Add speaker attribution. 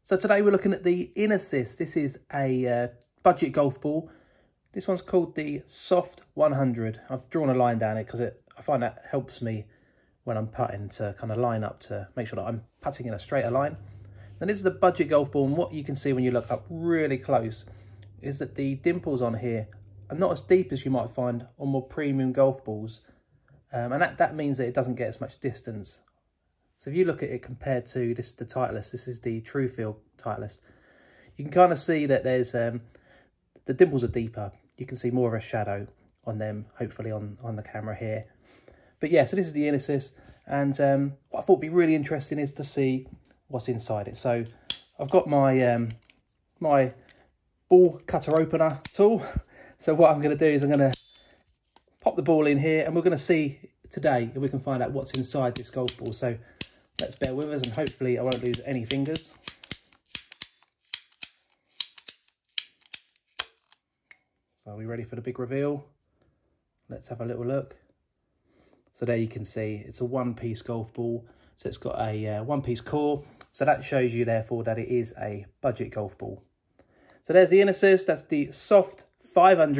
Speaker 1: So today we're looking at the Inesis. This is a budget golf ball. This one's called the Soft 100. I've drawn a line down it because I find that helps me when I'm putting to kind of line up to make sure that I'm putting in a straighter line. And this is a budget golf ball, and what you can see when you look up really close is that the dimples on here are not as deep as you might find on more premium golf balls. And that means that it doesn't get as much distance. So if you look at it compared to, this is the Titleist, this is the Truefield Titleist, you can kind of see that there's, the dimples are deeper. You can see more of a shadow on them, hopefully on the camera here. But yeah, so this is the Inesis, and what I thought would be really interesting is to see what's inside it. So I've got my, my ball cutter opener tool. So what I'm going to do is I'm going to pop the ball in here, and we're going to see today if we can find out what's inside this golf ball. So let's bear with us, and hopefully I won't lose any fingers. So are we ready for the big reveal? Let's have a little look. So there you can see it's a one-piece golf ball. So it's got a one-piece core. So that shows you therefore that it is a budget golf ball. So there's the Inesis. That's the Soft 500.